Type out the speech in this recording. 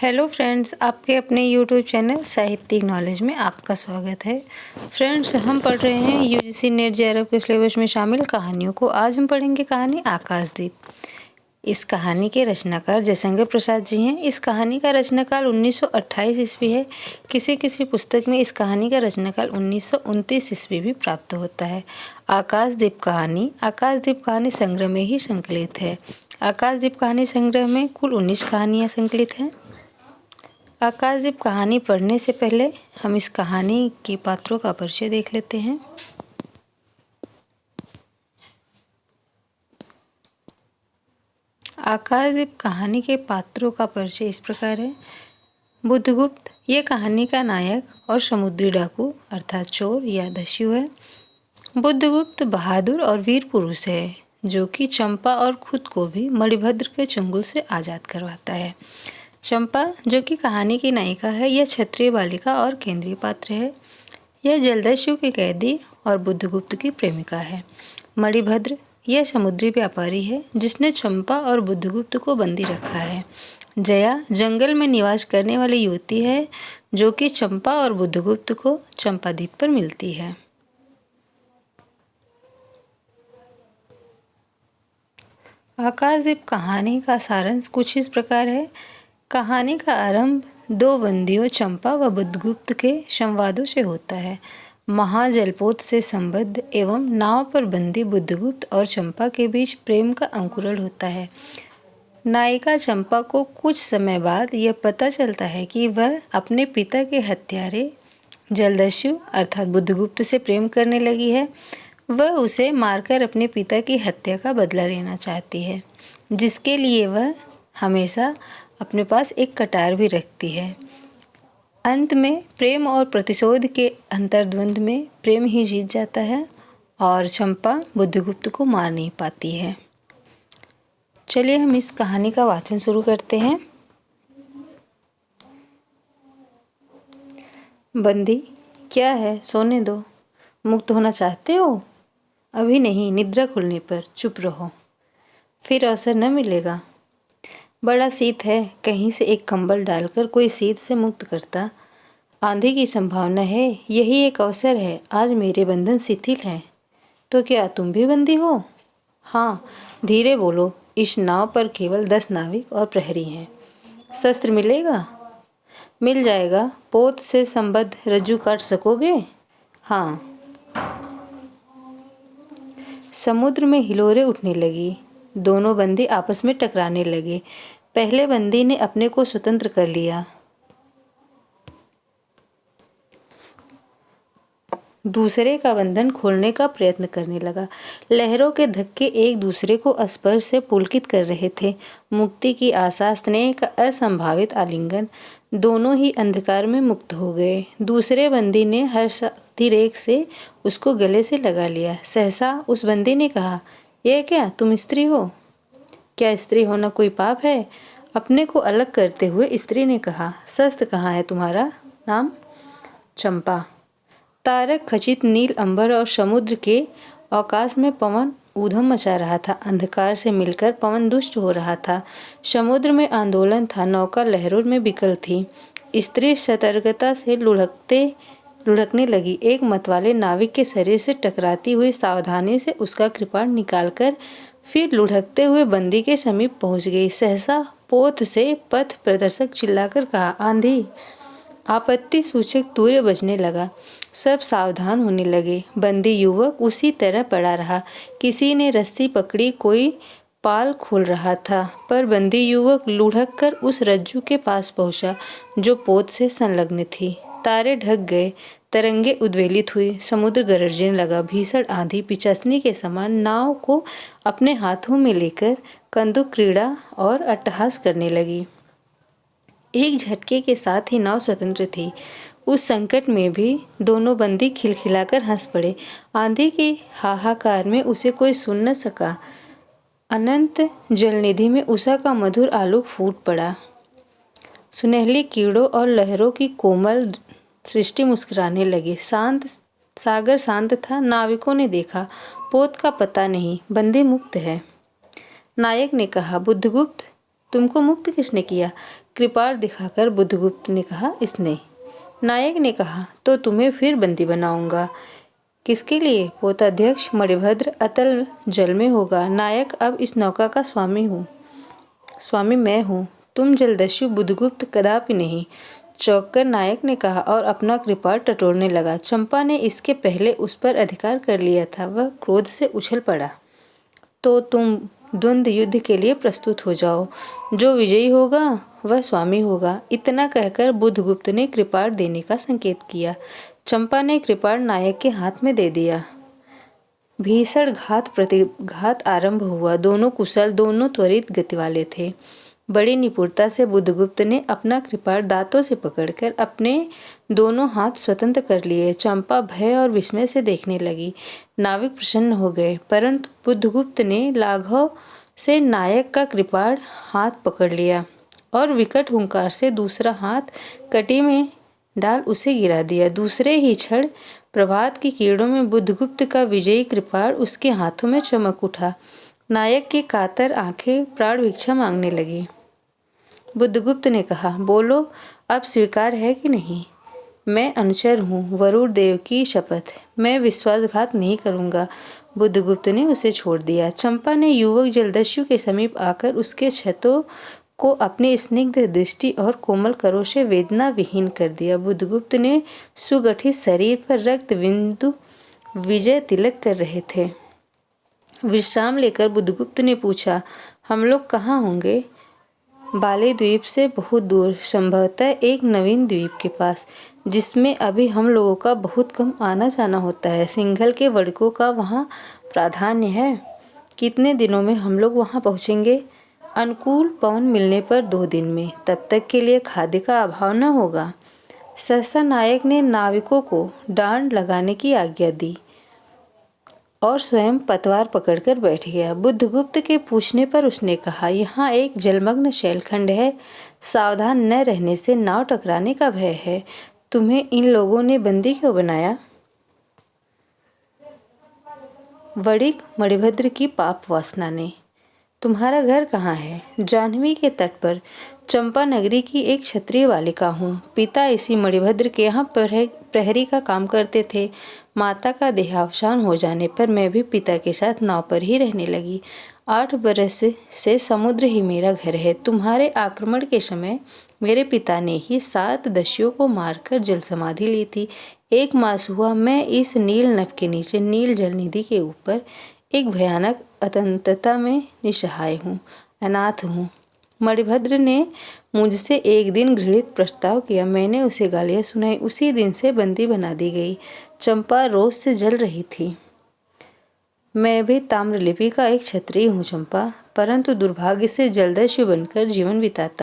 Hello friends, आपके अपने YouTube channel साहित्यिक नॉलेज में आपका स्वागत है। फ्रेंड्स, हम पढ़ रहे हैं यूजीसी नेट जेआरएफ के सिलेबस में शामिल कहानियों को। आज हम पढ़ेंगे कहानी आकाशदीप। इस कहानी के रचनाकार जयशंकर प्रसाद जी हैं। इस कहानी का रचनाकाल 1928 ईस्वी है। किसी किसी पुस्तक में इस कहानी का रचनाकाल 1929 ईस्वी भी प्राप्त होता है। आकाशदीप कहानी संग्रह में ही संकलित है। आकाशदीप कहानी संग्रह में कुल 19 कहानियाँ संकलित हैं। आकाशदीप कहानी पढ़ने से पहले हम इस कहानी के पात्रों का परिचय देख लेते हैं। आकाशदीप कहानी के पात्रों का परिचय इस प्रकार है। बुद्धगुप्त ये कहानी का नायक और समुद्री डाकू अर्थात चोर या दस्यु है। बुद्धगुप्त बहादुर और वीर पुरुष है जो कि चंपा और खुद को भी मणिभद्र के चंगुल से आज़ाद करवाता है। चंपा जो कि कहानी की नायिका है, यह क्षत्रिय बालिका और केंद्रीय पात्र है। यह जलदस्यु की कैदी और बुद्धगुप्त की प्रेमिका है। मणिभद्र यह समुद्री व्यापारी है जिसने चंपा और बुद्धगुप्त को बंदी रखा है। जया जंगल में निवास करने वाली युवती है जो कि चंपा और बुद्धगुप्त को चंपाद्वीप पर मिलती है। आकाशदीप कहानी का सारांश कुछ इस प्रकार है। कहानी का आरंभ दो बंदियों चंपा व बुद्धगुप्त के संवादों से होता है। महाजलपोत से संबद्ध एवं नाव पर बंदी बुद्धगुप्त और चंपा के बीच प्रेम का अंकुरण होता है। नायिका चंपा को कुछ समय बाद यह पता चलता है कि वह अपने पिता के हत्यारे जलदस्यु अर्थात बुद्धगुप्त से प्रेम करने लगी है। वह उसे मारकर अपने पिता की हत्या का बदला लेना चाहती है, जिसके लिए वह हमेशा अपने पास एक कटार भी रखती है। अंत में प्रेम और प्रतिशोध के अंतर्द्वंद में प्रेम ही जीत जाता है और चंपा बुद्धगुप्त को मार नहीं पाती है। चलिए हम इस कहानी का वाचन शुरू करते हैं। बंदी क्या है, सोने दो। मुक्त होना चाहते हो? अभी नहीं, निद्रा खुलने पर। चुप रहो, फिर अवसर न मिलेगा। बड़ा शीत है, कहीं से एक कंबल डालकर कोई शीत से मुक्त करता। आंधी की संभावना है, यही एक अवसर है। आज मेरे बंधन शिथिल हैं। तो क्या तुम भी बंदी हो? हाँ, धीरे बोलो। इस नाव पर केवल 10 नाविक और प्रहरी हैं। शस्त्र मिलेगा? मिल जाएगा। पोत से संबद्ध रज्जू काट सकोगे? हाँ। समुद्र में हिलोरें उठने लगी। दोनों बंदी आपस में टकराने लगे। पहले बंदी ने अपने को स्वतंत्र कर लिया, दूसरे का बंधन खोलने का प्रयत्न करने लगा। लहरों के धक्के एक दूसरे को स्पर्श से पुलकित कर रहे थे। मुक्ति की आशा, स्नेह का असंभावित आलिंगन, दोनों ही अंधकार में मुक्त हो गए। दूसरे बंदी ने हर्षातिरेक से उसको गले से लगा लिया। सहसा उस बंदी ने कहा, यह क्या, तुम स्त्री हो? क्या स्त्री होना कोई पाप है? अपने को अलग करते हुए स्त्री ने कहा, शस्त्र कहाँ है तुम्हारा? नाम? चंपा। तारक खचित नील अंबर और समुद्र के आकाश में पवन ऊधम मचा रहा था। अंधकार से मिलकर पवन दुष्ट हो रहा था। समुद्र में आंदोलन था, नौका लहरों में विकल थी। स्त्री सतर्कता से लुढ़कने लगी। एक मतवाले नाविक के शरीर से टकराती हुई सावधानी से उसका कृपाण निकालकर फिर लुढ़कते हुए बंदी के समीप पहुंच गई। सहसा पोत से पथ प्रदर्शक चिल्लाकर कहा, आंधी! आपत्ति सूचक तूर्य बजने लगा। सब सावधान होने लगे। बंदी युवक उसी तरह पड़ा रहा। किसी ने रस्सी पकड़ी, कोई पाल खोल रहा था, पर बंदी युवक लुढ़क कर उस रज्जू के पास पहुंचा जो पोत से संलग्न थी। तारे ढक गए, तरंगे उद्वेलित हुई, समुद्र गरजने लगा। भीषण आंधी पिचासनी के समान नाव को अपने हाथों में लेकर कंदुक क्रीड़ा और अट्टहास करने लगी। एक झटके के साथ ही नाव स्वतंत्र थी। उस संकट में भी दोनों बंदी खिलखिलाकर हंस पड़े। आंधी के हाहाकार में उसे कोई सुन न सका। अनंत जलनिधि में उषा का मधुर आलोक फूट पड़ा। सुनहली कीड़ों और लहरों की कोमल सृष्टि मुस्कुराने लगी। सागर शांत था। नाविकों ने देखा, पोत का पता नहीं, बंदी मुक्त है। नायक ने कहा, बुद्धगुप्त तुमको मुक्त किसने किया? कृपाण दिखाकर बुद्धगुप्त ने कहा, इसने। नायक ने कहा, तो तुम्हें फिर बंदी बनाऊंगा। किसके लिए? पोताध्यक्ष मणिभद्र अतल जल में होगा। नायक, अब इस नौका का स्वामी मैं हूँ, तुम जलदस्यु बुद्धगुप्त कदापि नहीं। चौंककर नायक ने कहा और अपना कृपाण टटोलने लगा। चंपा ने इसके पहले उस पर अधिकार कर लिया था। वह क्रोध से उछल पड़ा। तो तुम द्वंद्व युद्ध के लिए प्रस्तुत हो जाओ। जो विजयी होगा वह स्वामी होगा। इतना कहकर बुद्धगुप्त ने कृपाण देने का संकेत किया। चंपा ने कृपाण नायक के हाथ में दे दिया। भीषण घात प्रतिघात आरंभ हुआ। दोनों कुशल, दोनों त्वरित गति वाले थे। बड़ी निपुणता से बुद्धगुप्त ने अपना कृपाण दांतों से पकड़कर अपने दोनों हाथ स्वतंत्र कर लिए। चंपा भय और विस्मय से देखने लगी। नाविक प्रसन्न हो गए, परंतु बुद्धगुप्त ने लाघव से नायक का कृपाण हाथ पकड़ लिया और विकट हुंकार से दूसरा हाथ कटी में डाल उसे गिरा दिया। दूसरे ही क्षण प्रभात की किरणों में बुद्धगुप्त का विजयी कृपाण उसके हाथों में चमक उठा। नायक की कातर आंखें प्राण भिक्षा मांगने लगी। बुद्धगुप्त ने कहा, बोलो, अब स्वीकार है कि नहीं? मैं अनुचर हूँ, वरुण देव की शपथ, मैं विश्वासघात नहीं करूँगा। बुद्धगुप्त ने उसे छोड़ दिया। चंपा ने युवक जलदस्यु के समीप आकर उसके क्षतों को अपनी स्निग्ध दृष्टि और कोमल करों से वेदना विहीन कर दिया। बुद्धगुप्त ने सुगठित शरीर पर रक्त बिंदु विजय तिलक कर रहे थे। विश्राम लेकर बुद्धगुप्त ने पूछा, हम लोग कहाँ होंगे? बाली द्वीप से बहुत दूर, संभवतः एक नवीन द्वीप के पास, जिसमें अभी हम लोगों का बहुत कम आना जाना होता है। सिंघल के वड़कों का वहाँ प्राधान्य है। कितने दिनों में हम लोग वहाँ पहुँचेंगे? अनुकूल पवन मिलने पर 2 दिन में। तब तक के लिए खाद्य का अभाव न होगा। सहसा नायक ने नाविकों को डांड लगाने की आज्ञा दी और स्वयं पतवार पकड़कर बैठ गया। बुद्धगुप्त के पूछने पर उसने कहा, यहाँ एक जलमग्न शैलखंड है। सावधान न रहने से नाव टकराने का भय है। तुम्हें इन लोगों ने बंदी क्यों बनाया? वणिक मणिभद्र की पाप वासना ने। तुम्हारा घर कहाँ है? जाह्नवी के तट पर। चंपा नगरी की एक क्षत्रिय बालिका हूँ। पिता इसी मणिभद्र के यहाँ प्रहरी का काम करते थे। माता का देहावसान हो जाने पर मैं भी पिता के साथ नाव पर ही रहने लगी। 8 बरस से समुद्र ही मेरा घर है। तुम्हारे आक्रमण के समय मेरे पिता ने ही 7 दस्युओं को मारकर जल समाधि ली थी। 1 मास हुआ मैं इस नील नभ के नीचे नील जल निधि के ऊपर एक भयानक अतंत्रता में निस्सहाय हूँ, अनाथ हूँ। मणिभद्र ने मुझसे एक दिन घृणित प्रस्ताव किया। मैंने उसे गालियाँ सुनाई। उसी दिन से बंदी बना दी गई। चंपा रोष से जल रही थी। मैं भी ताम्रलिपि का एक क्षत्रिय हूँ चंपा, परंतु दुर्भाग्य से जलदस्यु बनकर जीवन बिताता